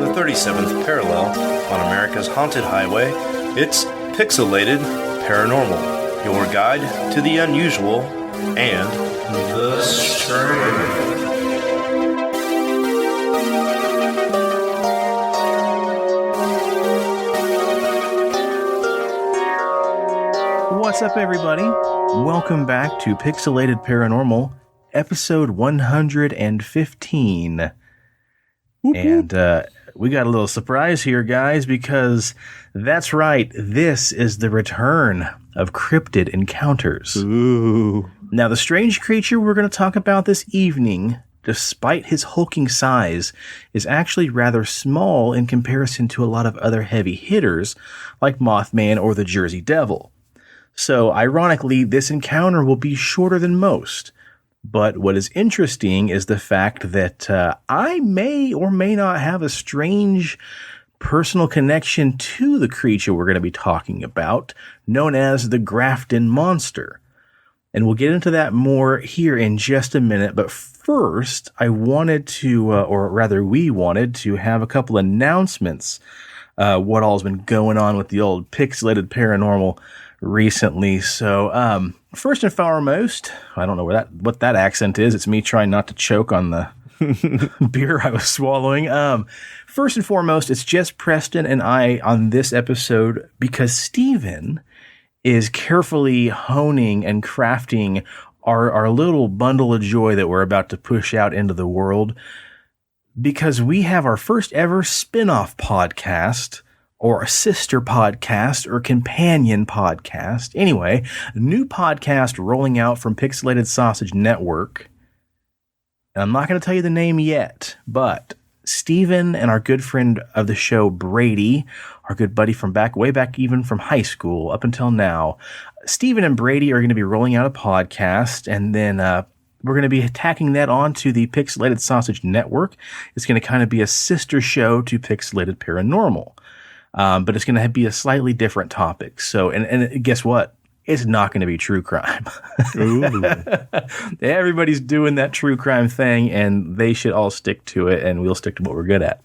the 37th parallel on America's haunted highway, it's Pixelated Paranormal, your guide to the unusual and the strange. What's up, everybody? Welcome back to Pixelated Paranormal, episode 115. And we got a little surprise here, guys, because that's right, this is the return of Cryptid Encounters. Ooh. Now, the strange creature we're going to talk about this evening, despite his hulking size, is actually rather small in comparison to a lot of other heavy hitters, like Mothman or the Jersey Devil. So, ironically, this encounter will be shorter than most. But what is interesting is the fact that I may or may not have a strange personal connection to the creature we're going to be talking about, known as the Grafton Monster. And we'll get into that more here in just a minute. But first, I wanted to, or rather we wanted to have a couple announcements. What all's been going on with the old Pixelated Paranormal recently. So, first and foremost, I don't know what that accent is. It's me trying not to choke on the beer I was swallowing. First and foremost, it's just Preston and I on this episode because Steven is carefully honing and crafting our little bundle of joy that we're about to push out into the world, because we have our first ever spin-off podcast, or a sister podcast, or companion podcast. Anyway, a new podcast rolling out from Pixelated Sausage Network. And I'm not going to tell you the name yet, but Steven and our good friend of the show, Brady, our good buddy from way back even from high school up until now, Steven and Brady are going to be rolling out a podcast, and then we're going to be tacking that onto the Pixelated Sausage Network. It's going to kind of be a sister show to Pixelated Paranormal. But it's going to be a slightly different topic. So, and guess what? It's not going to be true crime. Ooh. Everybody's doing that true crime thing, and they should all stick to it, and we'll stick to what we're good at.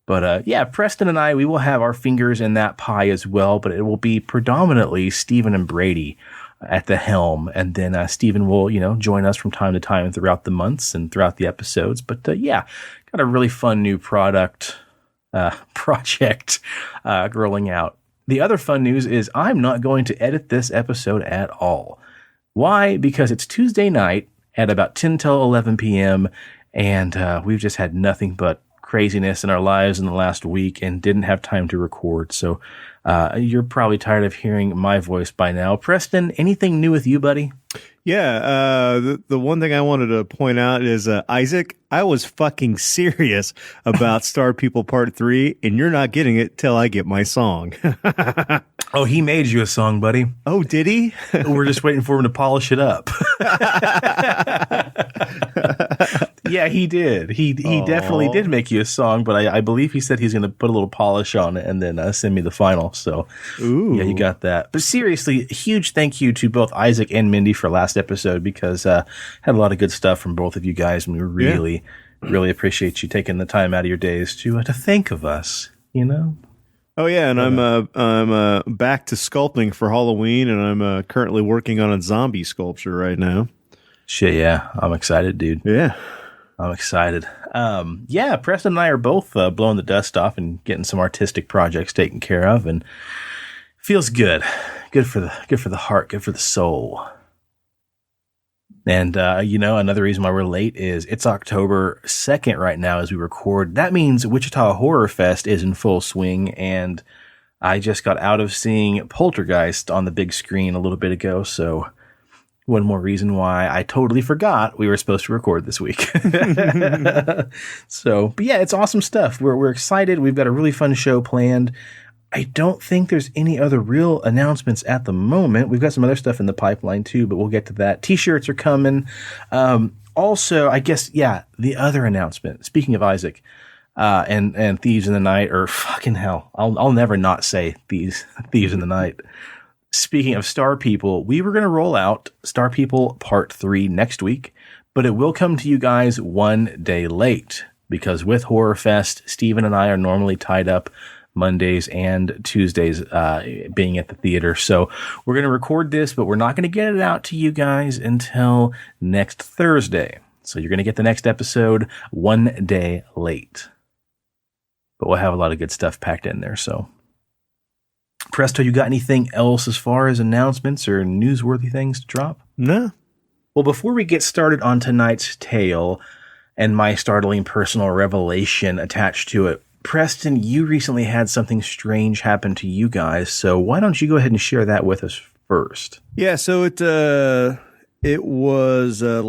But yeah, Preston and I, we will have our fingers in that pie as well, but it will be predominantly Steven and Brady at the helm. And then Steven will, join us from time to time throughout the months and throughout the episodes. But yeah, got a really fun new project rolling out. The other fun news is I'm not going to edit this episode at all. Why? Because it's Tuesday night at about 10 till 11 p.m. and we've just had nothing but craziness in our lives in the last week and didn't have time to record. So you're probably tired of hearing my voice by now. Preston, anything new with you, buddy? Yeah, the one thing I wanted to point out is, Isaac, I was fucking serious about Star People Part 3, and you're not getting it till I get my song. Oh, he made you a song, buddy. Oh, did he? We're just waiting for him to polish it up. Yeah, he did. He definitely did make you a song, but I believe he said he's going to put a little polish on it and then send me the final. So, ooh. Yeah, you got that. But seriously, huge thank you to both Isaac and Mindy for last episode, because had a lot of good stuff from both of you guys, and we really appreciate you taking the time out of your days to think of us. Oh yeah, and I'm back to sculpting for Halloween, and I'm currently working on a zombie sculpture right now. Shit, yeah, I'm excited, dude. Yeah. I'm excited. Yeah, Preston and I are both blowing the dust off and getting some artistic projects taken care of, and feels good. Good for the heart, good for the soul. And another reason why we're late is it's October 2nd right now as we record. That means Wichita Horror Fest is in full swing, and I just got out of seeing Poltergeist on the big screen a little bit ago, so one more reason why I totally forgot we were supposed to record this week. So, but yeah, it's awesome stuff. We're excited. We've got a really fun show planned. I don't think there's any other real announcements at the moment. We've got some other stuff in the pipeline too, but we'll get to that. T-shirts are coming. Also, I guess, yeah, the other announcement, speaking of Isaac, and Thieves in the Night, or fucking hell, I'll never not say Thieves in the Night. Speaking of Star People, we were going to roll out Star People Part 3 next week, but it will come to you guys one day late. because with Horror Fest, Steven and I are normally tied up Mondays and Tuesdays being at the theater. So we're going to record this, but we're not going to get it out to you guys until next Thursday. So you're going to get the next episode one day late. But we'll have a lot of good stuff packed in there. So, Presto, you got anything else as far as announcements or newsworthy things to drop? No. Well, before we get started on tonight's tale and my startling personal revelation attached to it, Preston, you recently had something strange happen to you guys, so why don't you go ahead and share that with us first? Yeah, so it was so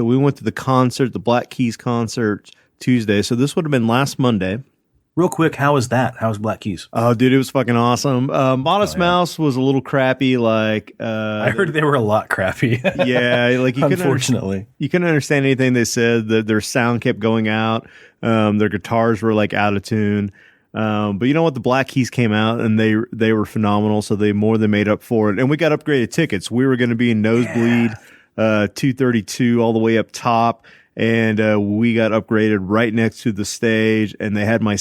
we went to the concert, the Black Keys concert Tuesday, so this would have been last Monday. Real quick, how was that? How was Black Keys? Oh, dude, it was fucking awesome. Modest Mouse was a little crappy. I heard they were a lot crappy. Yeah, like unfortunately, you couldn't understand anything they said. Their sound kept going out. Their guitars were like out of tune. But you know what? The Black Keys came out and they were phenomenal. So they more than made up for it. And we got upgraded tickets. We were going to be in nosebleed, 232 all the way up top. And we got upgraded right next to the stage, and they had my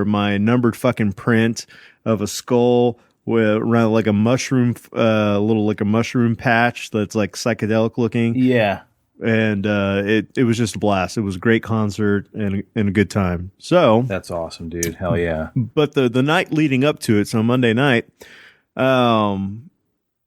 my numbered fucking print of a skull with around like a mushroom, like a mushroom patch that's like psychedelic looking. Yeah, and it was just a blast. It was a great concert and a good time. So that's awesome, dude. Hell yeah! But the night leading up to it, so Monday night, I'm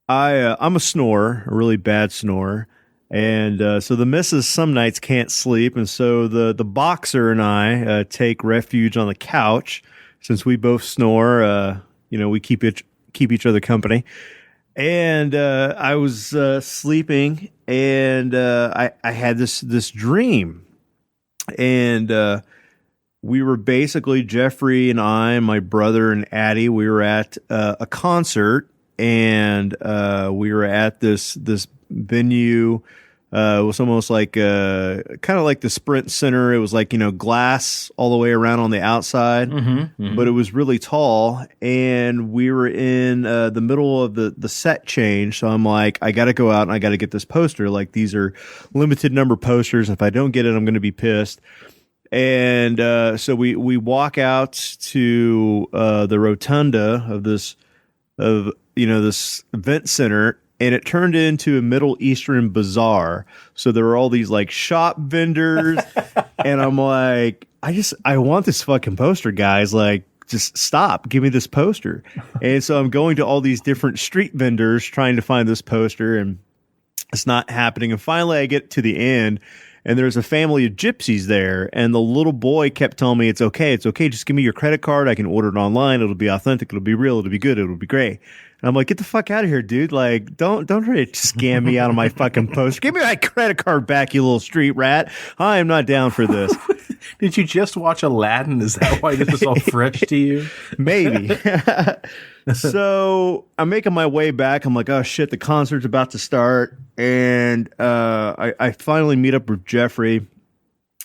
a snorer, a really bad snorer. And so the missus some nights can't sleep, and so the boxer and I take refuge on the couch since we both snore. We keep each other company. And I was sleeping, and I had this dream, and we were basically Jeffrey and I, my brother and Addie. We were at a concert, and we were at this venue. It was almost like kind of like the Sprint Center. It was like, glass all the way around on the outside, but it was really tall. And we were in the middle of the set change. So I'm like, I got to go out and I got to get this poster. Like, these are limited number posters. If I don't get it, I'm going to be pissed. And so we walk out to the rotunda of this event center. And it turned into a Middle Eastern bazaar. So there were all these like shop vendors. And I'm like, I want this fucking poster, guys. Like, just stop. Give me this poster. And so I'm going to all these different street vendors trying to find this poster. And it's not happening. And finally I get to the end. And there's a family of gypsies there. And the little boy kept telling me, it's okay. Just give me your credit card. I can order it online. It'll be authentic. It'll be real. It'll be good. It'll be great. And I'm like, get the fuck out of here, dude. Like, don't try to scam me out of my fucking poster. Give me my credit card back, you little street rat. I am not down for this. Did you just watch Aladdin? Is that why this is all fresh to you? Maybe. So I'm making my way back. I'm like, oh shit, the concert's about to start. And I finally meet up with Jeffrey,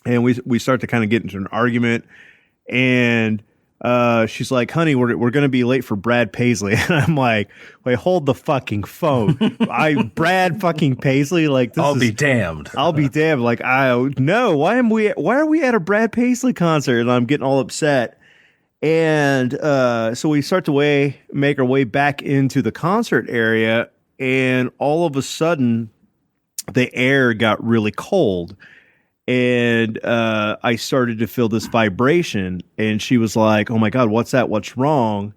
and we start to kind of get into an argument. And she's like, honey, we're going to be late for Brad Paisley. And I'm like, wait, hold the fucking phone. Brad fucking Paisley? Like, I'll be damned. I'll be damned. Like, no, why are we at a Brad Paisley concert? And I'm getting all upset. And so we start to make our way back into the concert area. And all of a sudden, the air got really cold. And I started to feel this vibration, and she was like, oh my God, what's that? What's wrong?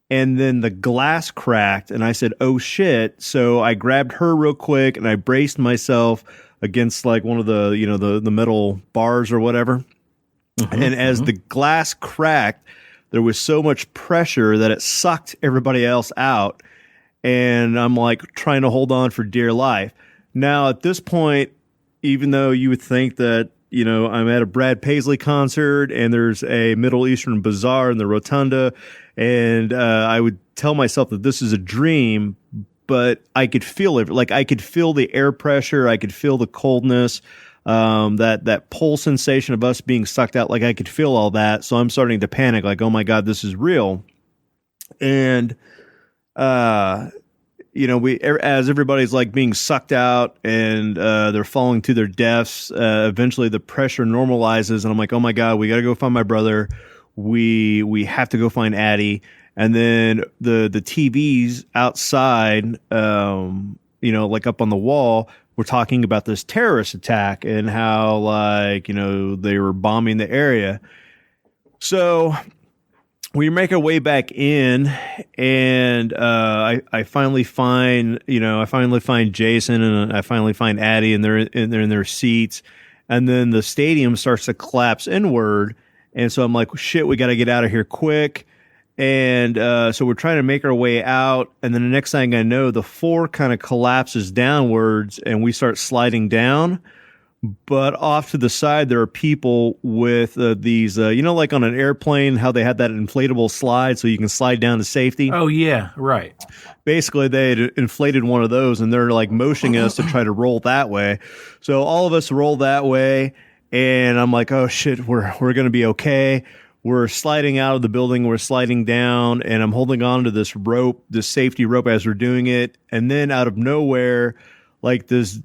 And then the glass cracked, and I said, oh shit. So I grabbed her real quick, and I braced myself against like one of the, the metal bars or whatever. And as the glass cracked, there was so much pressure that it sucked everybody else out. And I'm like trying to hold on for dear life. Now, at this point, even though you would think that, I'm at a Brad Paisley concert and there's a Middle Eastern bazaar in the rotunda, and I would tell myself that this is a dream, but I could feel it. Like, I could feel the air pressure. I could feel the coldness, that pull sensation of us being sucked out. Like, I could feel all that. So I'm starting to panic, like, oh my God, this is real. And as everybody's like being sucked out and they're falling to their deaths, eventually the pressure normalizes, and I'm like, oh my God, we got to go find my brother. We have to go find Addie. And then the TVs outside, like up on the wall, were talking about this terrorist attack and how they were bombing the area. So we make our way back in, and I finally find Jason, and I finally find Addie, and they're in their seats, and then the stadium starts to collapse inward, and so I'm like, shit, we got to get out of here quick. And so we're trying to make our way out, and then the next thing I know, the floor kind of collapses downwards, and we start sliding down. But off to the side, there are people with these, like on an airplane, how they had that inflatable slide so you can slide down to safety. Oh, yeah, right. Basically, they had inflated one of those, and they're like motioning us to try to roll that way. So all of us roll that way, and I'm like, oh, shit, we're going to be okay. We're sliding out of the building. We're sliding down, and I'm holding on to this rope, this safety rope, as we're doing it. And then out of nowhere, this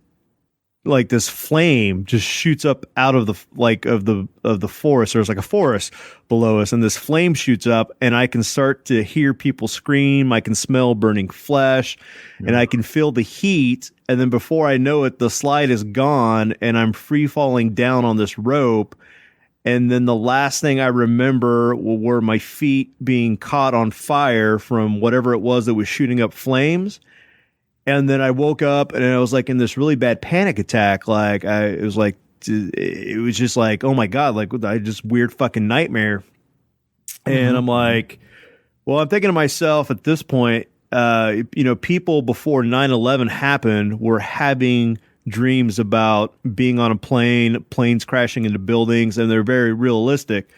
flame just shoots up out of the forest. There's like a forest below us, and this flame shoots up, and I can start to hear people scream. I can smell burning flesh, and I can feel the heat. And then before I know it, the slide is gone, and I'm free falling down on this rope. And then the last thing I remember were my feet being caught on fire from whatever it was that was shooting up flames. And then I woke up, and I was like in this really bad panic attack. It was just like, oh my God, like I just weird fucking nightmare. And I'm like, well, I'm thinking to myself at this point, people before 9/11 happened were having dreams about being on a plane, planes crashing into buildings, and they're very realistic.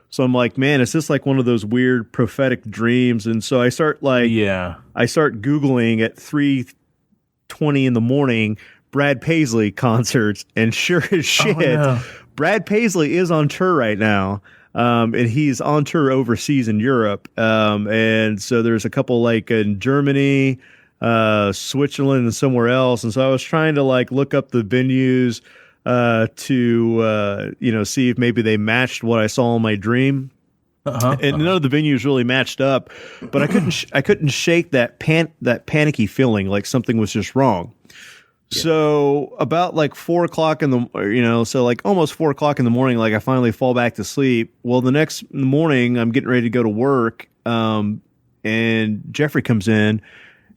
So I'm like, man, is this like one of those weird prophetic dreams? And so I start Googling at 3:20 in the morning, Brad Paisley concerts, and sure as shit, Brad Paisley is on tour right now. And he's on tour overseas in Europe. And so there's a couple like in Germany, Switzerland, and somewhere else. And so I was trying to like look up the venues to see if maybe they matched what I saw in my dream. And none of the venues really matched up, but I couldn't shake that panicky feeling like something was just wrong. Yeah. So about like 4 o'clock almost 4 o'clock in the morning, like I finally fall back to sleep. Well, the next morning I'm getting ready to go to work. And Jeffrey comes in,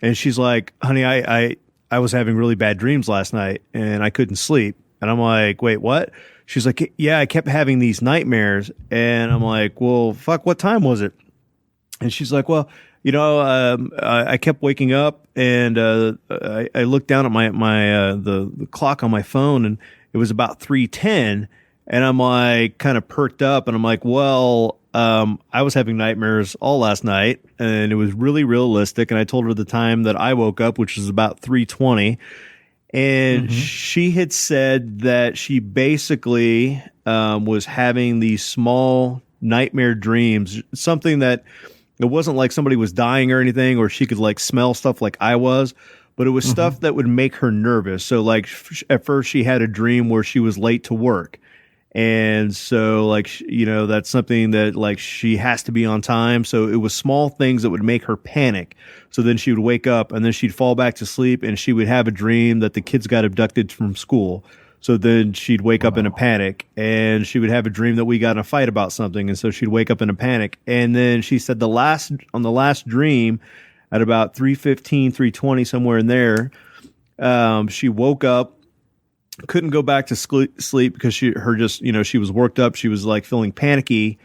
and she's like, honey, I was having really bad dreams last night, and I couldn't sleep. And I'm like, wait, what? She's like, yeah, I kept having these nightmares. And I'm like, well, fuck, what time was it? And she's like, well, I kept waking up, and I looked down at the clock on my phone, and it was about 3:10. And I'm like, kind of perked up, and I'm like, well, I was having nightmares all last night, and it was really realistic. And I told her the time that I woke up, which was about 3:20. And she had said that she basically was having these small nightmare dreams, something that it wasn't like somebody was dying or anything, or she could like smell stuff like I was, but it was stuff that would make her nervous. So like at first she had a dream where she was late to work. And so that's something that like she has to be on time. So it was small things that would make her panic. So then she would wake up, and then she'd fall back to sleep, and she would have a dream that the kids got abducted from school. So then she'd wake up in a panic, and she would have a dream that we got in a fight about something. And so she'd wake up in a panic. And then she said on the last dream at about 3:15, 3:20, somewhere in there, she woke up, couldn't go back to sleep because she was worked up. She was like feeling panicky,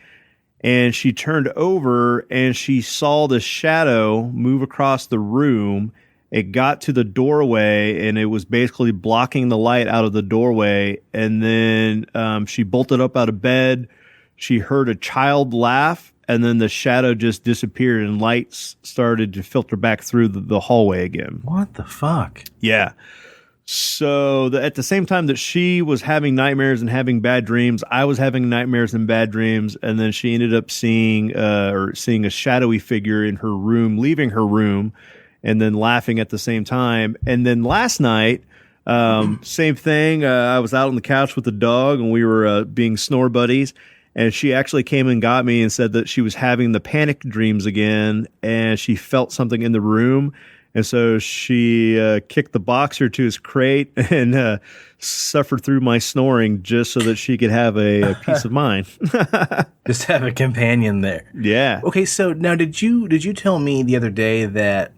and she turned over, and she saw the shadow move across the room. It got to the doorway, and it was basically blocking the light out of the doorway. And then she bolted up out of bed. She heard a child laugh, and then the shadow just disappeared, and lights started to filter back through the hallway again. What the fuck? Yeah. So at the same time that she was having nightmares and having bad dreams, I was having nightmares and bad dreams. And then she ended up seeing a shadowy figure in her room, leaving her room. and then laughing at the same time. And then last night, same thing. I was out on the couch with the dog, and we were being snore buddies. And she actually came and got me and said that she was having the panic dreams again, and she felt something in the room. And so she kicked the boxer to his crate and suffered through my snoring just so that she could have a peace of mind. Just have a companion there. Yeah. Okay, so now did you tell me the other day that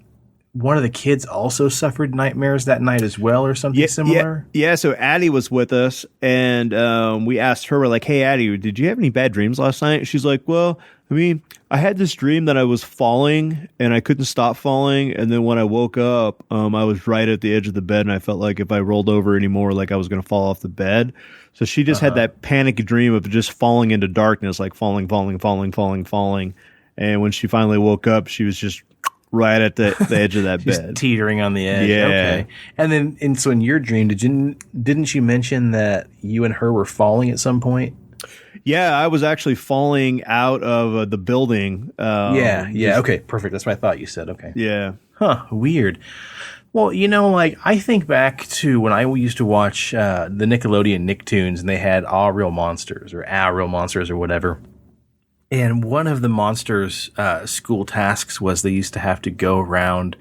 one of the kids also suffered nightmares that night as well, or something similar? Yeah, so Addie was with us, and we asked her, we're like, hey, Addie, did you have any bad dreams last night? She's like, well, I mean, I had this dream that I was falling, and I couldn't stop falling, and then when I woke up, I was right at the edge of the bed, and I felt like if I rolled over anymore, like I was going to fall off the bed. So she just had that panic dream of just falling into darkness, like falling. And when she finally woke up, she was just right at the edge of that bed. Teetering on the edge. Yeah. Okay. And so in your dream, didn't you mention that you and her were falling at some point? Yeah, I was actually falling out of the building. Okay, perfect. That's what I thought you said. Okay. Yeah. Huh, weird. Well, like, I think back to when I used to watch the Nickelodeon Nicktoons, and they had All Real Monsters or whatever. And one of the monsters' school tasks was they used to have to go around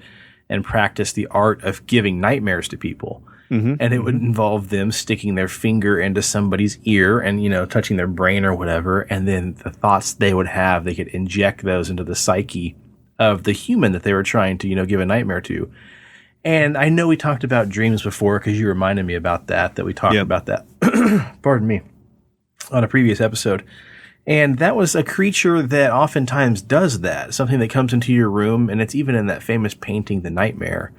and practice the art of giving nightmares to people. Mm-hmm. And it would involve them sticking their finger into somebody's ear and, touching their brain or whatever. And then the thoughts they would have, they could inject those into the psyche of the human that they were trying to, give a nightmare to. And I know we talked about dreams before because you reminded me about that we talked about that, pardon me, on a previous episode. And that was a creature that oftentimes does that, something that comes into your room, and it's even in that famous painting, The Nightmare,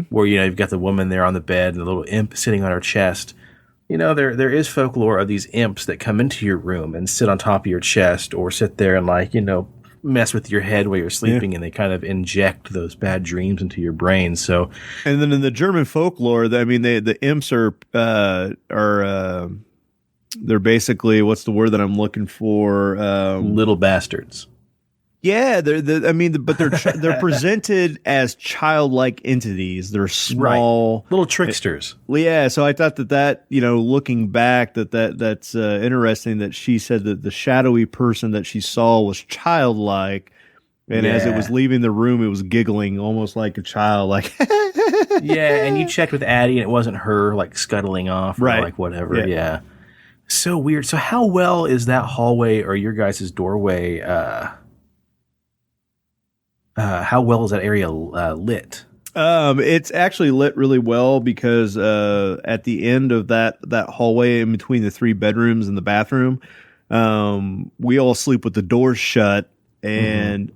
where, you've got the woman there on the bed and the little imp sitting on her chest. There is folklore of these imps that come into your room and sit on top of your chest or sit there and, mess with your head while you're sleeping, and they kind of inject those bad dreams into your brain. So, and then in the German folklore, the imps are they're basically, what's the word that I'm looking for? Little bastards. Yeah, but they're presented as childlike entities. They're small, little tricksters. Yeah, so I thought that looking back, that's interesting that she said that the shadowy person that she saw was childlike, and as it was leaving the room, it was giggling almost like a child, like. Yeah, and you checked with Addie, and it wasn't her scuttling off, or whatever. Yeah. So weird. So how well is that hallway or your guys' doorway? How well is that area lit? It's actually lit really well because at the end of that hallway, in between the 3 bedrooms and the bathroom, we all sleep with the doors shut, and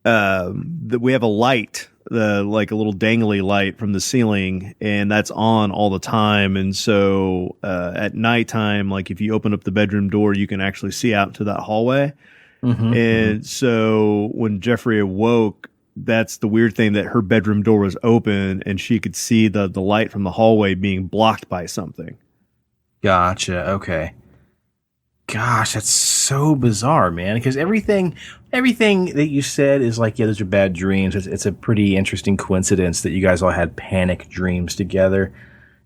we have a light. Like a little dangly light from the ceiling, and that's on all the time. And so at nighttime, if you open up the bedroom door, you can actually see out into that hallway. And so when Jeffrey awoke, that's the weird thing, that her bedroom door was open and she could see the light from the hallway being blocked by something. Gotcha. Okay. Gosh, that's so bizarre, man. Because everything that you said is those are bad dreams. It's a pretty interesting coincidence that you guys all had panic dreams together.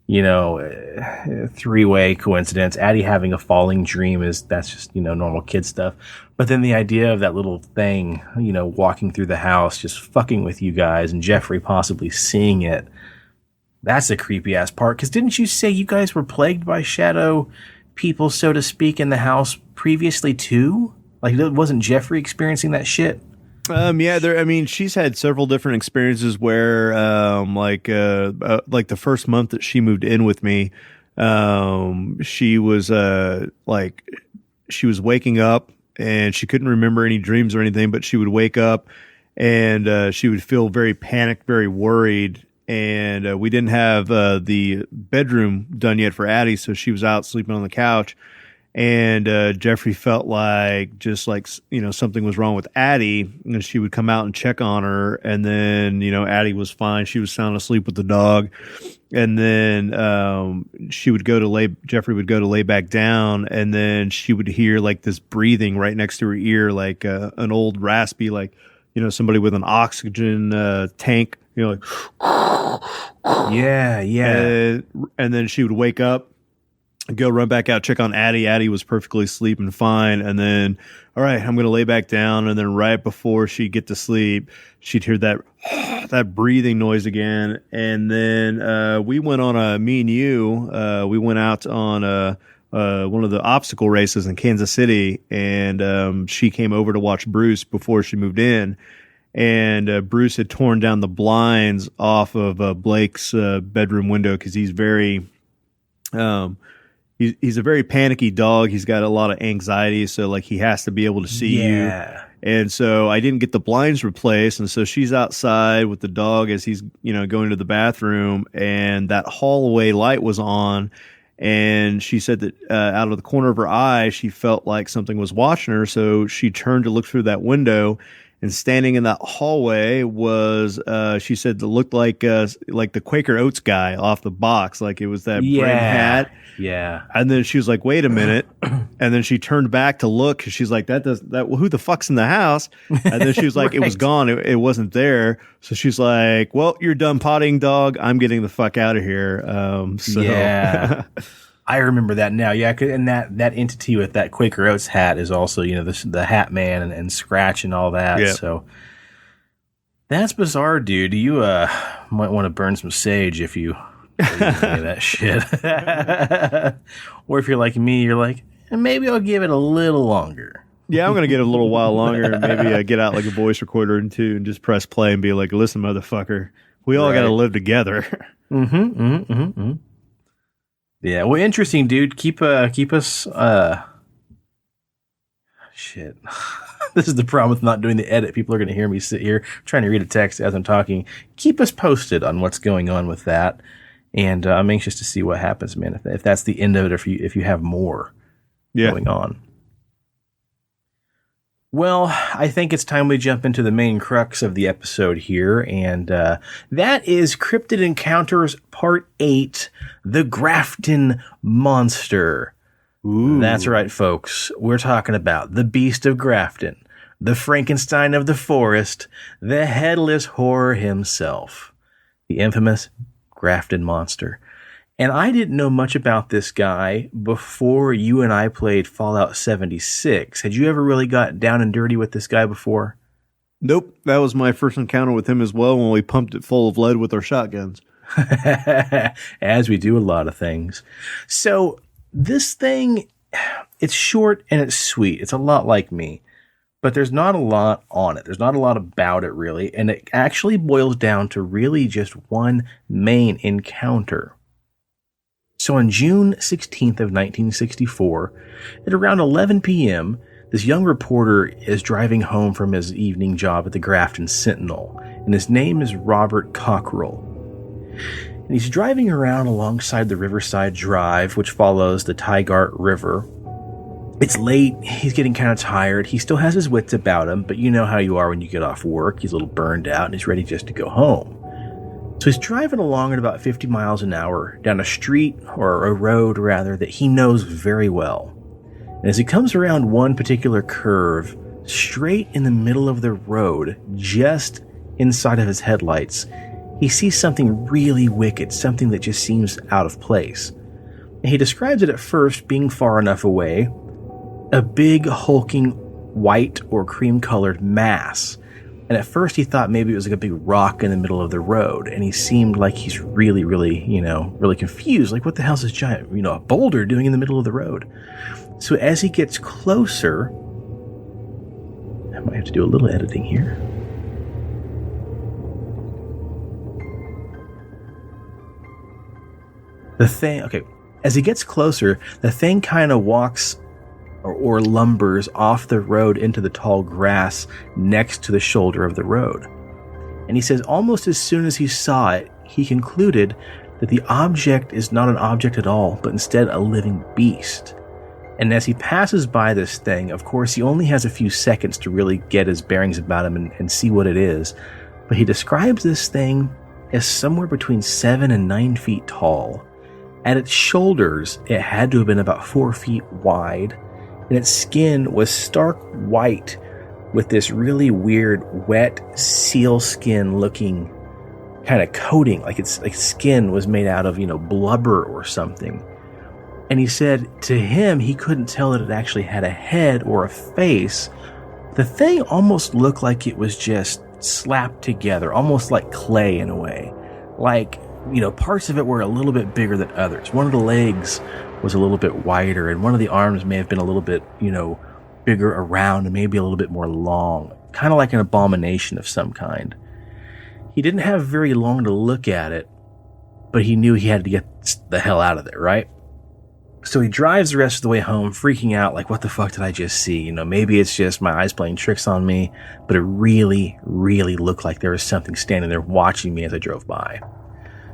3-way coincidence. Addie having a falling dream that's just, normal kid stuff. But then the idea of that little thing, walking through the house, just fucking with you guys, and Jeffrey possibly seeing it. That's the creepy ass part. Because didn't you say you guys were plagued by shadow people, so to speak, in the house previously too? Wasn't Jeffrey experiencing that shit? She's had several different experiences where, the first month that she moved in with me, she was waking up and she couldn't remember any dreams or anything, but she would wake up and she would feel very panicked, very worried. And we didn't have the bedroom done yet for Addie, so she was out sleeping on the couch. And Jeffrey felt something was wrong with Addie, and she would come out and check on her. And then, Addie was fine. She was sound asleep with the dog. And then Jeffrey would go to lay back down, and then she would hear this breathing right next to her ear, an old raspy, somebody with an oxygen tank, like, Yeah. and then she would wake up, go run back out, check on Addie. Addie was perfectly sleeping fine. And then, all right, I'm going to lay back down. And then right before she'd get to sleep, she'd hear that breathing noise again. And then we went on me and you, we went out on one of the obstacle races in Kansas City. And she came over to watch Bruce before she moved in. And Bruce had torn down the blinds off of Blake's bedroom window because he's very... He's a very panicky dog. He's got a lot of anxiety, so like he has to be able to see you. And so I didn't get the blinds replaced, and so she's outside with the dog as he's going to the bathroom, and that hallway light was on, and she said that out of the corner of her eye she felt like something was watching her, so she turned to look through that window. And standing in that hallway was, she said, it looked like the Quaker Oats guy off the box, like it was that brim hat. Yeah. And then she was like, "Wait a minute!" And then she turned back to look because she's like, who the fuck's in the house?" And then she was like, Right. "It was gone. It wasn't there." So she's like, "Well, you're done potting, dog. I'm getting the fuck out of here." Yeah. I remember that now. Yeah, and that entity with that Quaker Oats hat is also, the Hat Man and Scratch and all that. Yeah. So that's bizarre, dude. You might want to burn some sage if you believe any of that shit. Or if you're like me, you're like, maybe I'll give it a little longer. Yeah, I'm going to get a little while longer and maybe get out like a voice recorder and two and just press play and be like, "Listen, motherfucker, we all got to live together." Yeah, well, interesting, dude. Keep us. Shit. This is the problem with not doing the edit. People are going to hear me sit here trying to read a text as I'm talking. Keep us posted on what's going on with that, and I'm anxious to see what happens, man. If that's the end of it, or if you have more going on. Well, I think it's time we jump into the main crux of the episode here, and that is Cryptid Encounters Part 8, The Grafton Monster. Ooh. That's right, folks. We're talking about the Beast of Grafton, the Frankenstein of the forest, the headless horror himself, the infamous Grafton Monster. And I didn't know much about this guy before you and I played Fallout 76. Had you ever really got down and dirty with this guy before? Nope. That was my first encounter with him as well when we pumped it full of lead with our shotguns. As we do a lot of things. So this thing, it's short and it's sweet. It's a lot like me. But there's not a lot on it. There's not a lot about it, really. And it actually boils down to really just one main encounter. So on June 16th of 1964, at around 11 p.m., this young reporter is driving home from his evening job at the Grafton Sentinel, and his name is Robert Cockrell. And he's driving around alongside the Riverside Drive, which follows the Tygart River. It's late, he's getting kind of tired, he still has his wits about him, but you know how you are when you get off work, he's a little burned out, and he's ready just to go home. So he's driving along at about 50 miles an hour down a street, or a road rather, that he knows very well. And as he comes around one particular curve, straight in the middle of the road, just inside of his headlights, he sees something really wicked, something that just seems out of place. And he describes it at first being far enough away, a big hulking white or cream-colored mass. And at first he thought maybe it was like a big rock in the middle of the road. And he seemed like he's really, really confused. Like, what the hell's this giant, a boulder doing in the middle of the road? So as he gets closer, I might have to do a little editing here. As he gets closer, the thing kind of walks or lumbers off the road into the tall grass next to the shoulder of the road. And he says almost as soon as he saw it, he concluded that the object is not an object at all, but instead a living beast. And as he passes by this thing, of course, he only has a few seconds to really get his bearings about him and see what it is. But he describes this thing as somewhere between 7 and 9 feet tall. At its shoulders, it had to have been about 4 feet wide, and its skin was stark white with this really weird, wet sealskin looking kind of coating, like its like skin was made out of, blubber or something. And he said to him, he couldn't tell that it actually had a head or a face. The thing almost looked like it was just slapped together, almost like clay in a way. Like, parts of it were a little bit bigger than others. One of the legs was a little bit wider, and one of the arms may have been a little bit, bigger around and maybe a little bit more long, kind of like an abomination of some kind. He didn't have very long to look at it, but he knew he had to get the hell out of there, right? So he drives the rest of the way home, freaking out, like, what the fuck did I just see? Maybe it's just my eyes playing tricks on me, but it really, really looked like there was something standing there watching me as I drove by.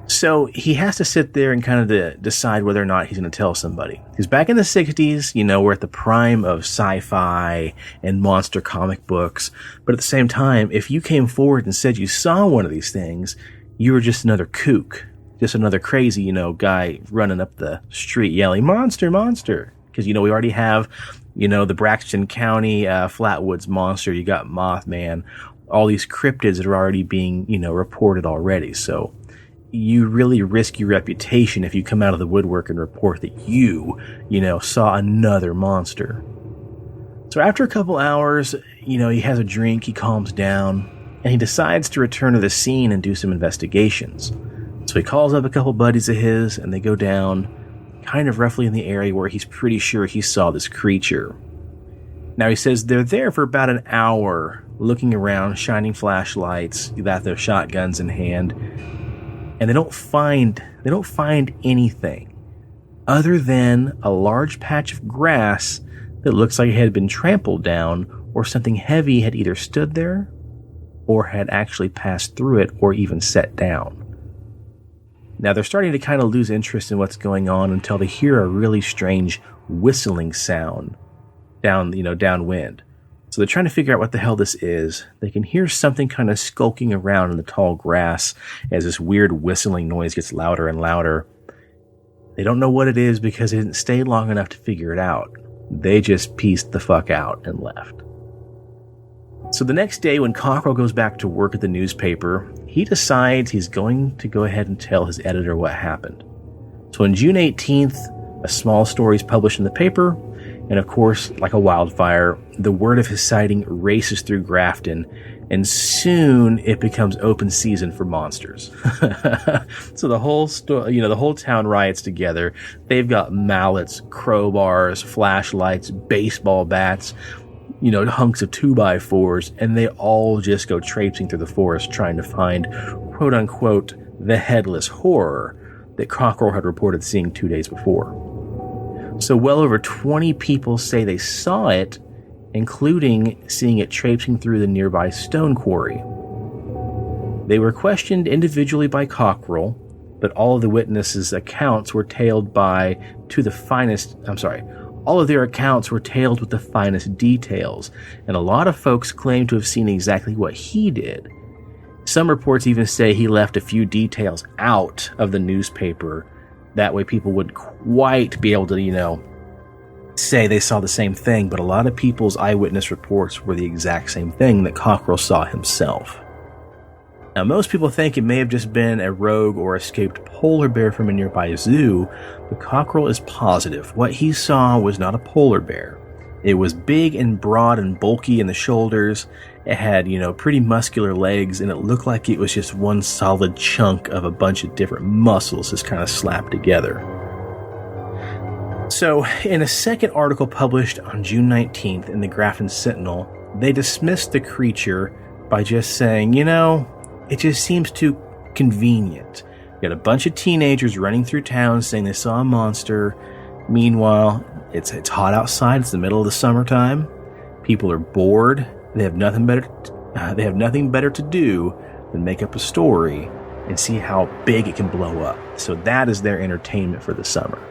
So he has to sit there and kind of decide whether or not he's going to tell somebody. Because back in the 60s, we're at the prime of sci-fi and monster comic books. But at the same time, if you came forward and said you saw one of these things, you were just another kook. Just another crazy, guy running up the street yelling, monster, monster. Because, we already have, the Braxton County Flatwoods monster. You got Mothman. All these cryptids that are already being, reported already. So you really risk your reputation if you come out of the woodwork and report that you saw another monster. So after a couple hours, he has a drink, he calms down, and he decides to return to the scene and do some investigations. So he calls up a couple buddies of his, and they go down kind of roughly in the area where he's pretty sure he saw this creature. Now he says they're there for about an hour, looking around, shining flashlights, got their shotguns in hand, and they don't find anything other than a large patch of grass that looks like it had been trampled down, or something heavy had either stood there or had actually passed through it or even set down. Now they're starting to kind of lose interest in what's going on until they hear a really strange whistling sound downwind. So they're trying to figure out what the hell this is. They can hear something kind of skulking around in the tall grass as this weird whistling noise gets louder and louder. They don't know what it is because they didn't stay long enough to figure it out. They just pieced the fuck out and left. So the next day when Cockrell goes back to work at the newspaper, he decides he's going to go ahead and tell his editor what happened. So on June 18th, a small story is published in the paper, and of course, like a wildfire, the word of his sighting races through Grafton, and soon it becomes open season for monsters. So the whole town riots together. They've got mallets, crowbars, flashlights, baseball bats, hunks of 2x4s, and they all just go traipsing through the forest trying to find, quote unquote, the headless horror that Cockrell had reported seeing 2 days before. So well over 20 people say they saw it, including seeing it traipsing through the nearby stone quarry. They were questioned individually by Cockrell, but all of the witnesses' accounts were tailed all of their accounts were tailed with the finest details, and a lot of folks claim to have seen exactly what he did. Some reports even say he left a few details out of the newspaper. That way people wouldn't quite be able to, say they saw the same thing, but a lot of people's eyewitness reports were the exact same thing that Cockrell saw himself. Now, most people think it may have just been a rogue or escaped polar bear from a nearby zoo, but Cockrell is positive. What he saw was not a polar bear. It was big and broad and bulky in the shoulders. It had, pretty muscular legs, and it looked like it was just one solid chunk of a bunch of different muscles just kind of slapped together. So, in a second article published on June 19th in the Grafton Sentinel, they dismissed the creature by just saying, it just seems too convenient. You got a bunch of teenagers running through town saying they saw a monster. Meanwhile, it's hot outside. It's the middle of the summertime. People are bored. They have nothing better to do than make up a story and see how big it can blow up. So that is their entertainment for the summer.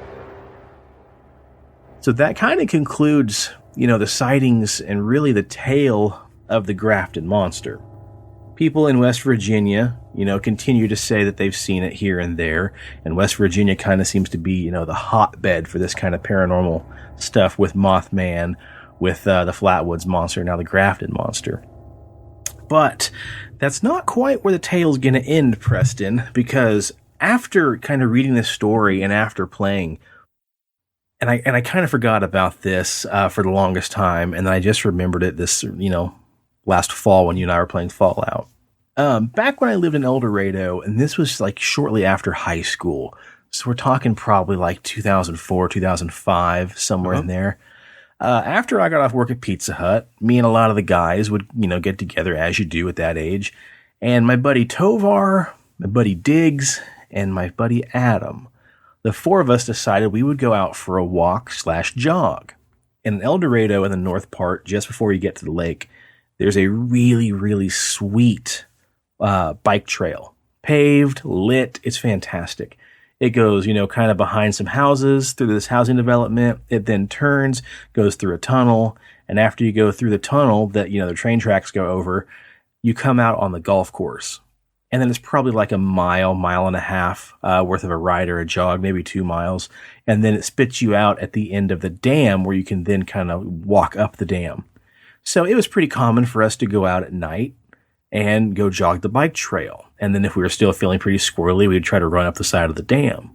So that kind of concludes, the sightings and really the tale of the Grafton Monster. People in West Virginia, continue to say that they've seen it here and there, and West Virginia kind of seems to be, the hotbed for this kind of paranormal stuff with Mothman with the Flatwoods Monster, now the Grafton Monster. But that's not quite where the tale's going to end, Preston, because after kind of reading this story and after playing, and I kind of forgot about this for the longest time, and then I just remembered it this, last fall when you and I were playing Fallout. Back when I lived in El Dorado, and this was like shortly after high school, so we're talking probably like 2004, 2005, somewhere in there. After I got off work at Pizza Hut, me and a lot of the guys would, get together as you do at that age. And my buddy Tovar, my buddy Diggs, and my buddy Adam, the four of us decided we would go out for a walk/jog. In El Dorado, in the north part, just before you get to the lake, there's a really, really sweet bike trail. Paved, lit, it's fantastic. It goes, kind of behind some houses through this housing development. It then turns, goes through a tunnel. And after you go through the tunnel that, the train tracks go over, you come out on the golf course. And then it's probably like a mile and a half worth of a ride or a jog, maybe 2 miles. And then it spits you out at the end of the dam where you can then kind of walk up the dam. So it was pretty common for us to go out at night and go jog the bike trail. And then if we were still feeling pretty squirrely, we'd try to run up the side of the dam.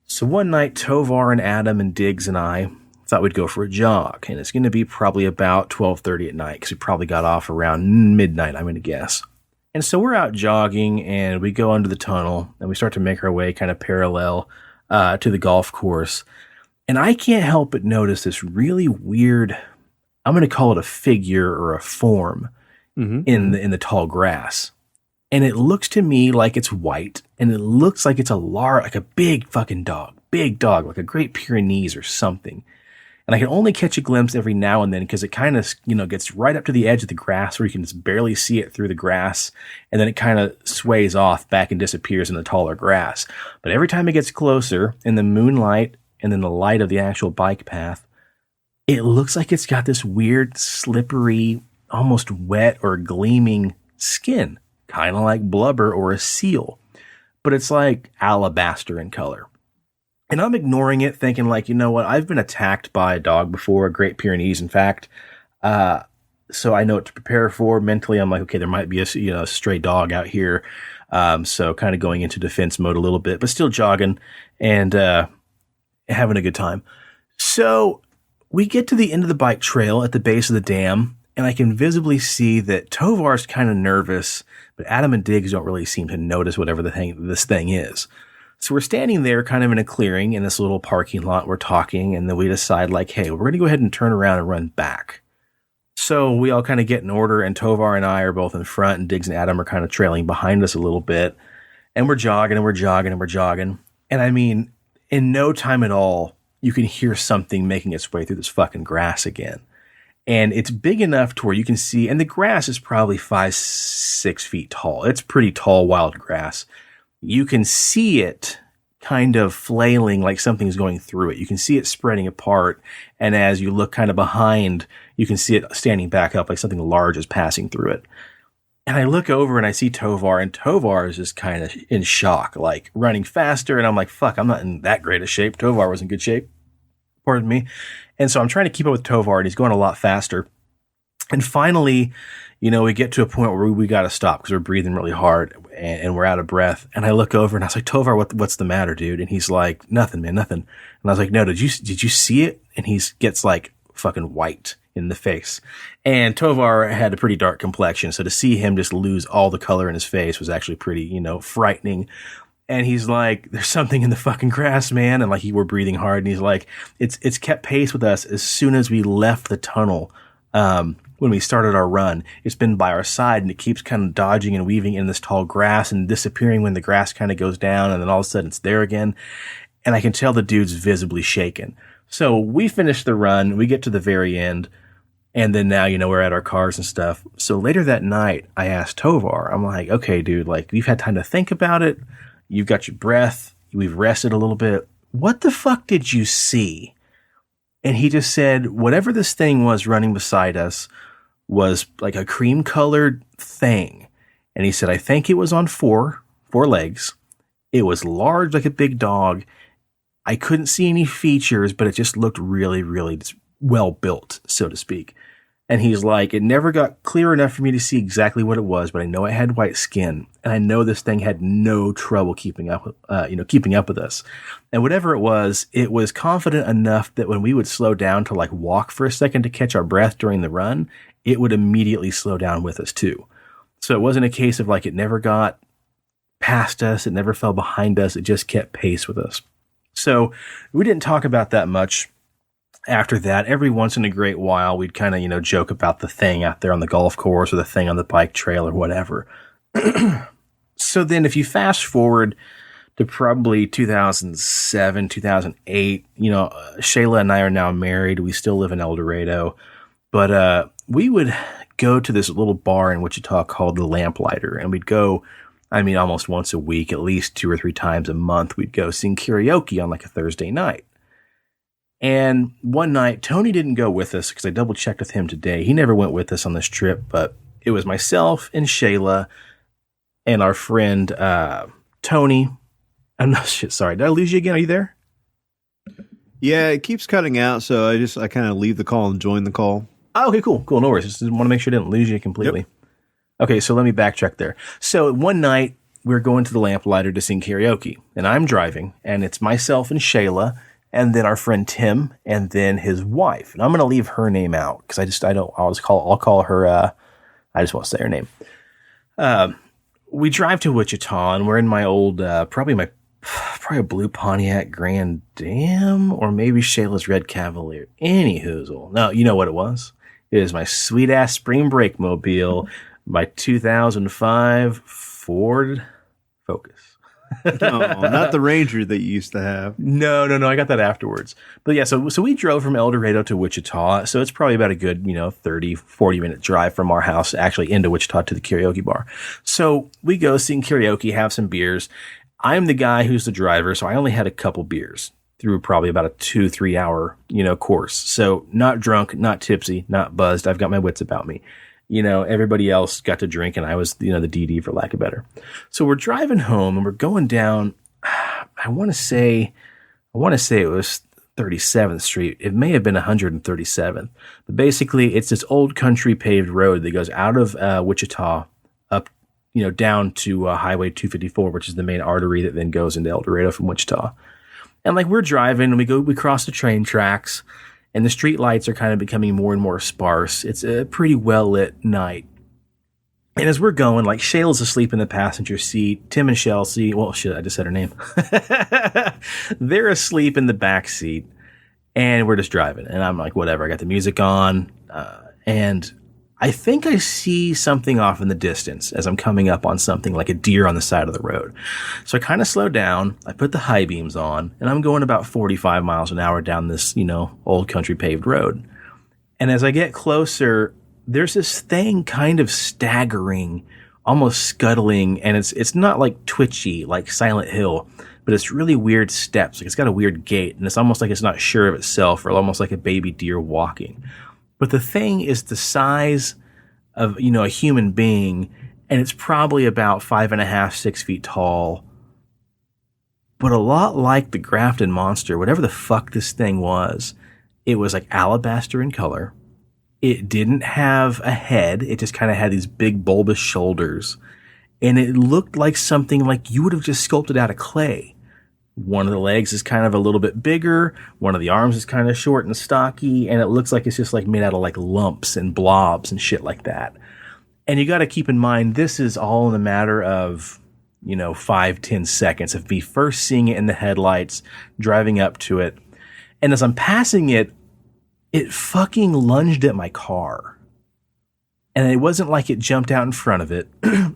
So one night, Tovar and Adam and Diggs and I thought we'd go for a jog. And it's going to be probably about 12:30 at night because we probably got off around midnight, I'm going to guess. And so we're out jogging and we go under the tunnel and we start to make our way kind of parallel to the golf course. And I can't help but notice this really weird, I'm going to call it a figure or a form in the tall grass. And it looks to me like it's white, and it looks like it's like a big fucking dog, like a Great Pyrenees or something. And I can only catch a glimpse every now and then because it kind of, gets right up to the edge of the grass where you can just barely see it through the grass. And then it kind of sways off back and disappears in the taller grass. But every time it gets closer in the moonlight and then the light of the actual bike path, it looks like it's got this weird, slippery, almost wet or gleaming skin, kind of like blubber or a seal, but it's like alabaster in color. And I'm ignoring it, thinking like, you know what? I've been attacked by a dog before, a Great Pyrenees, in fact. So I know what to prepare for. Mentally, I'm like, okay, there might be a stray dog out here. So kind of going into defense mode a little bit, but still jogging and having a good time. So we get to the end of the bike trail at the base of the dam, and I can visibly see that Tovar's kind of nervous, but Adam and Diggs don't really seem to notice whatever this thing is. So we're standing there kind of in a clearing in this little parking lot. We're talking, and then we decide like, hey, we're going to go ahead and turn around and run back. So we all kind of get in order, and Tovar and I are both in front, and Diggs and Adam are kind of trailing behind us a little bit. And we're jogging, and we're jogging, and we're jogging. And I mean, in no time at all, you can hear something making its way through this fucking grass again. And it's big enough to where you can see, and the grass is probably 5-6 feet tall. It's pretty tall, wild grass. You can see it kind of flailing like something's going through it. You can see it spreading apart. And as you look kind of behind, you can see it standing back up like something large is passing through it. And I look over and I see Tovar, and Tovar is just kind of in shock, like running faster. And I'm like, fuck, I'm not in that great of shape. Tovar was in good shape. Pardon me. And so I'm trying to keep up with Tovar, and he's going a lot faster. And finally, we get to a point where we got to stop because we're breathing really hard and we're out of breath. And I look over and I was like, Tovar, what's the matter, dude? And he's like, nothing, man, nothing. And I was like, no, did you see it? And he gets like fucking white in the face. And Tovar had a pretty dark complexion. So to see him just lose all the color in his face was actually pretty, frightening. And he's like, there's something in the fucking grass, man. And like, we're breathing hard. And he's like, it's kept pace with us as soon as we left the tunnel. When we started our run, it's been by our side, and it keeps kind of dodging and weaving in this tall grass and disappearing when the grass kind of goes down. And then all of a sudden it's there again. And I can tell the dude's visibly shaken. So we finish the run. We get to the very end. And then now, we're at our cars and stuff. So later that night, I asked Tovar, I'm like, okay, dude, like, you've had time to think about it. You've got your breath. We've rested a little bit. What the fuck did you see? And he just said, whatever this thing was running beside us was like a cream colored thing. And he said, I think it was on four legs. It was large, like a big dog. I couldn't see any features, but it just looked really, really well built, so to speak. And he's like, it never got clear enough for me to see exactly what it was, but I know it had white skin, and I know this thing had no trouble keeping up with us. And whatever it was confident enough that when we would slow down to like walk for a second to catch our breath during the run, it would immediately slow down with us too. So it wasn't a case of like it never got past us, it never fell behind us, it just kept pace with us. So we didn't talk about that much. After that, every once in a great while, we'd kind of, joke about the thing out there on the golf course or the thing on the bike trail or whatever. So then if you fast forward to probably 2007, 2008, Shayla and I are now married. We still live in El Dorado. But we would go to this little bar in Wichita called the Lamplighter. And we'd go, almost once a week, at least 2 or 3 times a month. We'd go sing karaoke on like a Thursday night. And one night, Tony didn't go with us because I double checked with him today. He never went with us on this trip, but it was myself and Shayla and our friend Tony. I'm not shit. Sorry, did I lose you again? Are you there? Yeah, it keeps cutting out, so I kind of leave the call and join the call. Oh, okay, cool. No worries. Just want to make sure I didn't lose you completely. Yep. Okay, so let me backtrack there. So one night, we're going to the Lamplighter to sing karaoke, and I'm driving, and it's myself and Shayla, and then our friend Tim, and then his wife. And I'm going to leave her name out because I'll call her, I just won't say her name. We drive to Wichita, and we're in my old, probably a blue Pontiac Grand Am, or maybe Shayla's Red Cavalier. Any hoozle. No, you know what it was? It is my sweet ass spring break mobile, my 2005 Ford Focus. No, not the Ranger that you used to have. No. I got that afterwards. But yeah, so we drove from El Dorado to Wichita. So it's probably about a good, 30, 40 minute drive from our house actually into Wichita to the karaoke bar. So we go sing karaoke, have some beers. I'm the guy who's the driver, so I only had a couple beers through probably about a 2-3 hour, course. So not drunk, not tipsy, not buzzed. I've got my wits about me. Everybody else got to drink, and I was, the DD for lack of better. So we're driving home, and we're going down, I want to say it was 37th Street. It may have been 137th. But basically, it's this old country paved road that goes out of Wichita up, down to Highway 254, which is the main artery that then goes into El Dorado from Wichita. And like we're driving, and we cross the train tracks, and the street lights are kind of becoming more and more sparse. It's a pretty well lit night. And as we're going, like Shayla's asleep in the passenger seat. Tim and Chelsea, well, shit, I just said her name. They're asleep in the back seat, and we're just driving. And I'm like, whatever. I got the music on, and I think I see something off in the distance as I'm coming up on something like a deer on the side of the road. So I kind of slow down. I put the high beams on, and I'm going about 45 miles an hour down this, old country paved road. And as I get closer, there's this thing kind of staggering, almost scuttling, and it's not like twitchy like Silent Hill, but it's really weird steps. Like it's got a weird gait, and it's almost like it's not sure of itself, or almost like a baby deer walking. But the thing is the size of, a human being, and it's probably about 5.5, 6 feet tall. But a lot like the Grafton Monster, whatever the fuck this thing was, it was like alabaster in color. It didn't have a head. It just kind of had these big bulbous shoulders. And it looked like something like you would have just sculpted out of clay. One of the legs is kind of a little bit bigger. One of the arms is kind of short and stocky. And it looks like it's just like made out of like lumps and blobs and shit like that. And you got to keep in mind, this is all in a matter of, 5-10 seconds of me first seeing it in the headlights, driving up to it. And as I'm passing it, it fucking lunged at my car. And it wasn't like it jumped out in front of it.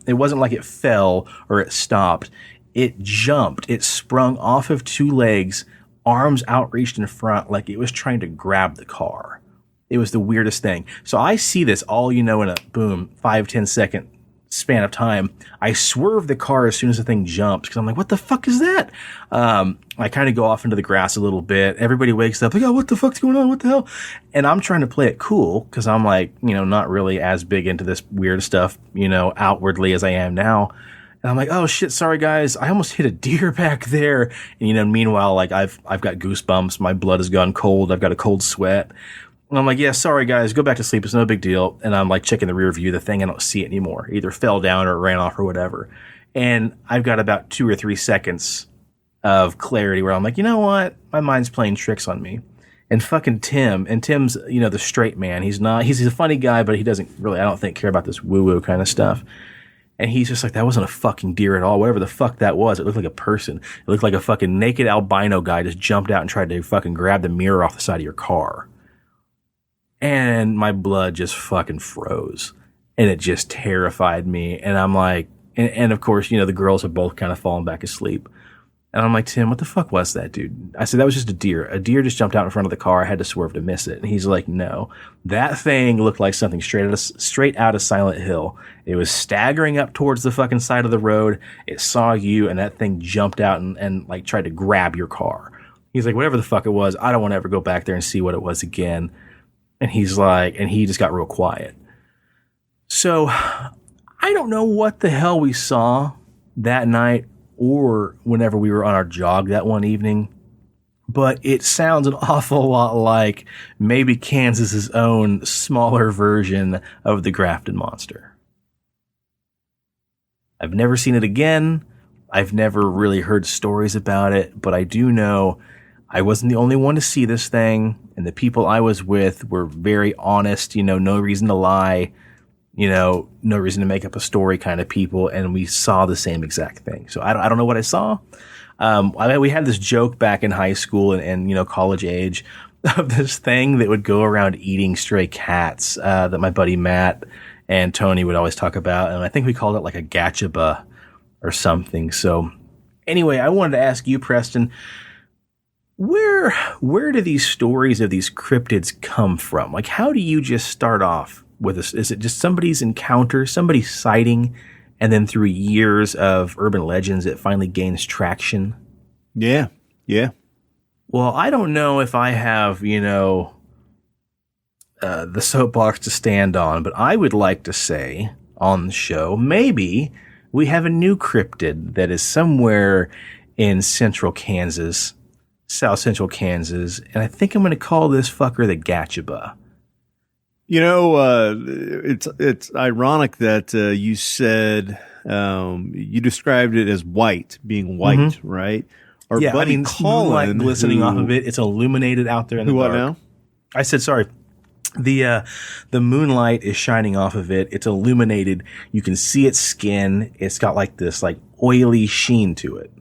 It wasn't like it fell or it stopped. It jumped. It sprung off of 2 legs, arms outreached in front like it was trying to grab the car. It was the weirdest thing. So I see this all, in a boom, 5-10 second span of time. I swerve the car as soon as the thing jumps because I'm like, what the fuck is that? I kind of go off into the grass a little bit. Everybody wakes up like, oh, what the fuck's going on? What the hell? And I'm trying to play it cool because I'm like, not really as big into this weird stuff, outwardly as I am now. And I'm like, oh shit, sorry guys, I almost hit a deer back there. And meanwhile, like I've got goosebumps, my blood has gone cold, I've got a cold sweat. And I'm like, yeah, sorry guys, go back to sleep. It's no big deal. And I'm like checking the rear view of the thing. I don't see it anymore. It either fell down or ran off or whatever. And I've got about 2 or 3 seconds of clarity where I'm like, you know what? My mind's playing tricks on me. And fucking Tim's, the straight man. He's a funny guy, but he doesn't really, I don't think, care about this woo-woo kind of stuff. And he's just like, that wasn't a fucking deer at all. Whatever the fuck that was, it looked like a person. It looked like a fucking naked albino guy just jumped out and tried to fucking grab the mirror off the side of your car. And my blood just fucking froze. And it just terrified me. And I'm like, and of course, the girls have both kind of fallen back asleep. And I'm like, Tim, what the fuck was that, dude? I said, that was just a deer. A deer just jumped out in front of the car. I had to swerve to miss it. And he's like, no. That thing looked like something straight out of Silent Hill. It was staggering up towards the fucking side of the road. It saw you, and that thing jumped out and like tried to grab your car. He's like, whatever the fuck it was, I don't want to ever go back there and see what it was again. And he's like, and he just got real quiet. So I don't know what the hell we saw that night or whenever we were on our jog that one evening, but it sounds an awful lot like maybe Kansas's own smaller version of the Grafton Monster. I've never seen it again. I've never really heard stories about it, but I do know I wasn't the only one to see this thing, and the people I was with were very honest, no reason to lie, no reason to make up a story kind of people, and we saw the same exact thing. So I don't know what I saw. We had this joke back in high school and college age of this thing that would go around eating stray cats that my buddy Matt and Tony would always talk about, and I think we called it like a Gatchooba or something. So anyway, I wanted to ask you, Preston, where do these stories of these cryptids come from? Like, how do you just start off with this? Is it just somebody's encounter, somebody's sighting, and then through years of urban legends, it finally gains traction? Yeah. Well, I don't know if I have, the soapbox to stand on, but I would like to say on the show, maybe we have a new cryptid that is somewhere in central Kansas, south central Kansas, and I think I'm going to call this fucker the Gatchooba. It's ironic that you said you described it as being white, right? Our buddy Colin, moonlight glistening off of it. It's illuminated out there in the dark. What now? I said, sorry. The moonlight is shining off of it. It's illuminated. You can see its skin. It's got like this like oily sheen to it.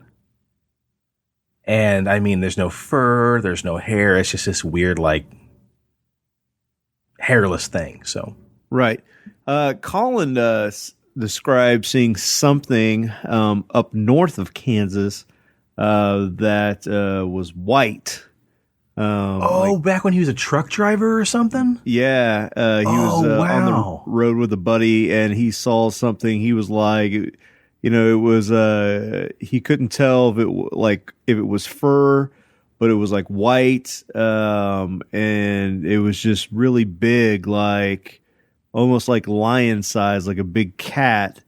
And I mean, there's no fur, there's no hair. It's just this weird, like, hairless thing. So, right. Colin described seeing something up north of Kansas that was white. Back when he was a truck driver or something? Yeah. He was on the road with a buddy, and he saw something. He was like, it was he couldn't tell if it was fur, but it was like white, and it was just really big, like almost like lion size, like a big cat.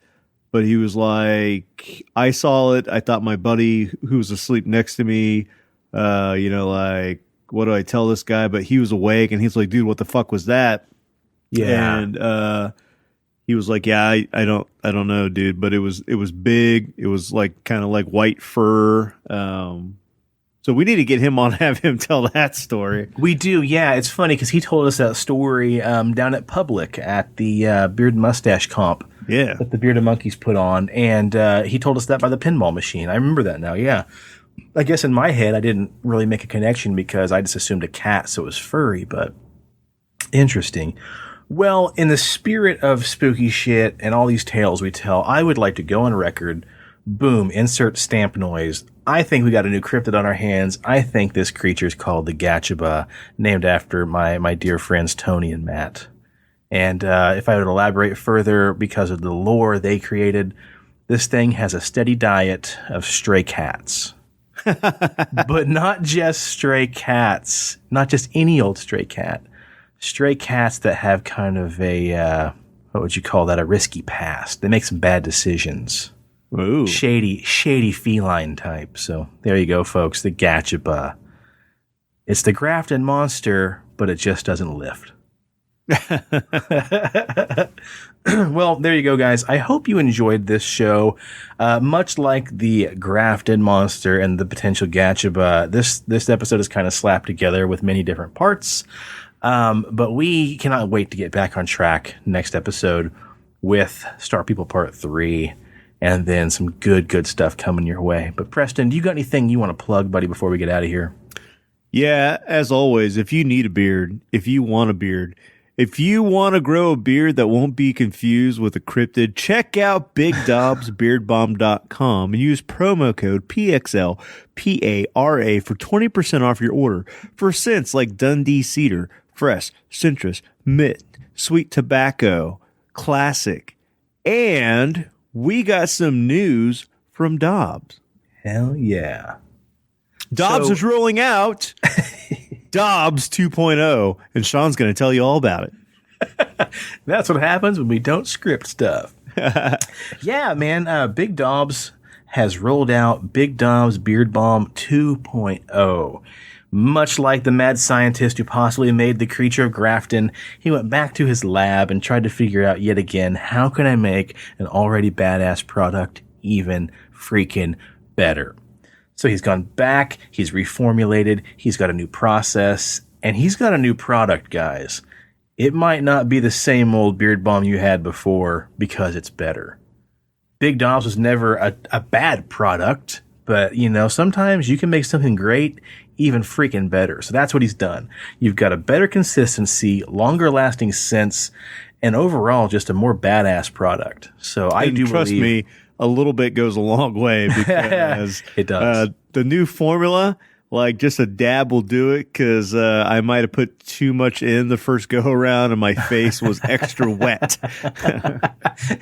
But he was like, I saw it. I thought my buddy who was asleep next to me, like, what do I tell this guy? But he was awake, and he's like, dude, what the fuck was that? Yeah. And he was like, yeah, I don't know, dude, but it was big. It was like kind of like white fur. So we need to get him on, have him tell that story. We do, yeah. It's funny because he told us that story down at Public at the Beard and Mustache comp. Yeah. That the Bearded Monkeys put on. And he told us that by the pinball machine. I remember that now, yeah. I guess in my head, I didn't really make a connection because I just assumed a cat, so it was furry, but interesting. Well, in the spirit of spooky shit and all these tales we tell, I would like to go on record, boom, insert stamp noise. I think we got a new cryptid on our hands. I think this creature is called the Gatchooba, named after my dear friends Tony and Matt. And if I would elaborate further, because of the lore they created, this thing has a steady diet of stray cats. But not just stray cats, not just any old stray cat. Stray cats that have kind of a, what would you call that, a risky past. They make some bad decisions. Ooh. Shady feline type. So there you go, folks, the Gatchooba. It's the Grafton Monster, but it just doesn't lift. Well, there you go, guys. I hope you enjoyed this show. Much like the Grafton Monster and the potential Gatchooba, this episode is kind of slapped together with many different parts. But we cannot wait to get back on track next episode with Star People Part 3 and then some good stuff coming your way. But Preston, do you got anything you want to plug, buddy, before we get out of here? Yeah, as always, if you need a beard, if you want a beard, if you want to grow a beard that won't be confused with a cryptid, check out BigDobsBeardBomb.com and use promo code PXLPARA for 20% off your order for scents like Dundee Cedar, Fresh, Citrus, Mint, Sweet Tobacco, Classic, and we got some news from Dobbs. Hell yeah. Dobbs is rolling out Dobbs 2.0, and Shawn's going to tell you all about it. That's what happens when we don't script stuff. Yeah, man. Big Dobbs has rolled out Big Dobbs Beard Balm 2.0. Much like the mad scientist who possibly made the creature of Grafton, he went back to his lab and tried to figure out yet again, how can I make an already badass product even freaking better? So he's gone back, he's reformulated, he's got a new process, and he's got a new product, guys. It might not be the same old beard balm you had before because it's better. Big Dobbs was never a bad product, but, you know, sometimes you can make something great even freaking better. So that's what he's done. You've got a better consistency, longer lasting scents, and overall just a more badass product. So I do trust believe... me, a little bit goes a long way because it does. The new formula, like just a dab will do it because I might have put too much in the first go around and my face was extra wet.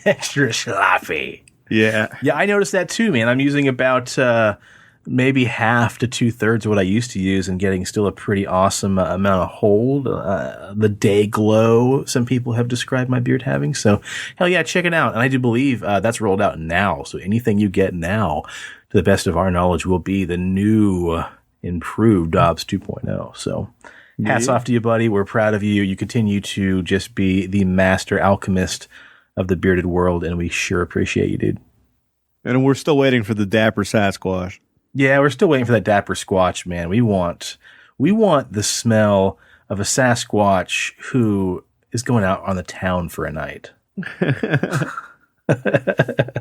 Extra sloppy. Yeah. Yeah, I noticed that too, man. I'm using about maybe half to 2/3 of what I used to use and getting still a pretty awesome amount of hold. The day glow some people have described my beard having. So, hell yeah, check it out. And I do believe that's rolled out now. So anything you get now, to the best of our knowledge, will be the new improved Dobbs 2.0. So hats off to you, buddy. We're proud of you. You continue to just be the master alchemist of the bearded world, and we sure appreciate you, dude. And we're still waiting for the Dapper Sasquatch. Yeah, we're still waiting for that Dapper Squatch, man. We want the smell of a Sasquatch who is going out on the town for a night.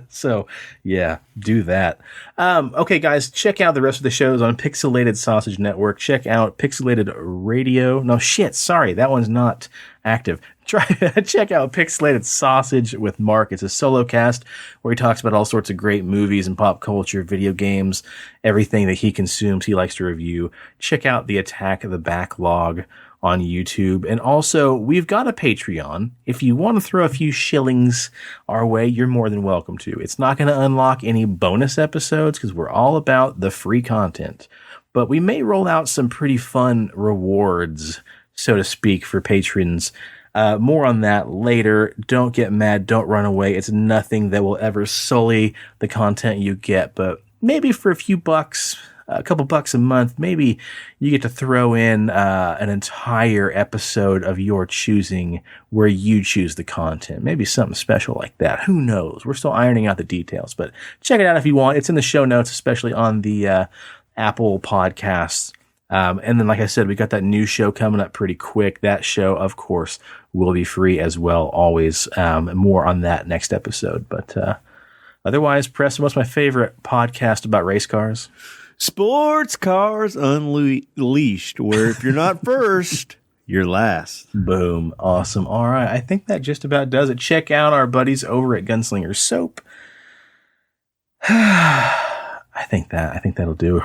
So, yeah, do that. Okay, guys, check out the rest of the shows on Pixelated Sausage Network. Check out Pixelated Radio. No, shit, sorry, that one's not active. Check out Pixelated Sausage with Mark. It's a solo cast where he talks about all sorts of great movies and pop culture, video games, everything that he consumes, he likes to review. Check out the Attack of the Backlog on YouTube. And also, we've got a Patreon. If you want to throw a few shillings our way, you're more than welcome to. It's not going to unlock any bonus episodes because we're all about the free content. But we may roll out some pretty fun rewards, so to speak, for patrons. More on that later. Don't get mad. Don't run away. It's nothing that will ever sully the content you get. But maybe for a few bucks, a couple bucks a month, maybe you get to throw in an entire episode of your choosing where you choose the content. Maybe something special like that. Who knows? We're still ironing out the details. But check it out if you want. It's in the show notes, especially on the Apple Podcasts. And then, like I said, we got that new show coming up pretty quick. That show, of course, will be free as well. Always more on that next episode. But otherwise, Preston, what's my favorite podcast about race cars? Sports Cars Unleashed, where if you're not first, you're last. Boom. Awesome. All right. I think that just about does it. Check out our buddies over at Gunslinger Soap. I think that'll do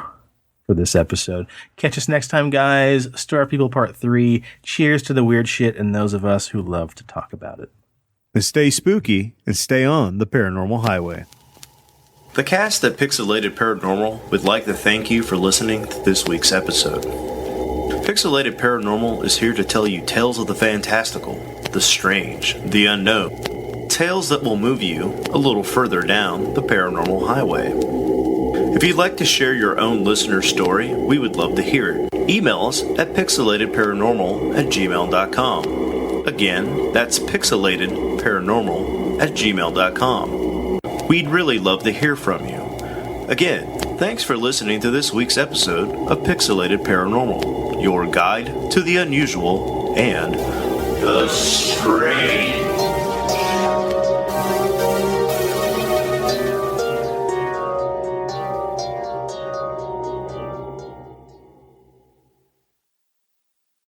for this episode. Catch us next time, guys. Star People Part 3. Cheers to the weird shit and those of us who love to talk about it. And stay spooky and stay on the paranormal highway. The cast at Pixelated Paranormal would like to thank you for listening to this week's episode. Pixelated Paranormal is here to tell you tales of the fantastical, the strange, the unknown. Tales that will move you a little further down the paranormal highway. If you'd like to share your own listener story, we would love to hear it. Email us at pixelatedparanormal@gmail.com. Again, that's pixelatedparanormal@gmail.com. We'd really love to hear from you. Again, thanks for listening to this week's episode of Pixelated Paranormal, your guide to the unusual and the strange.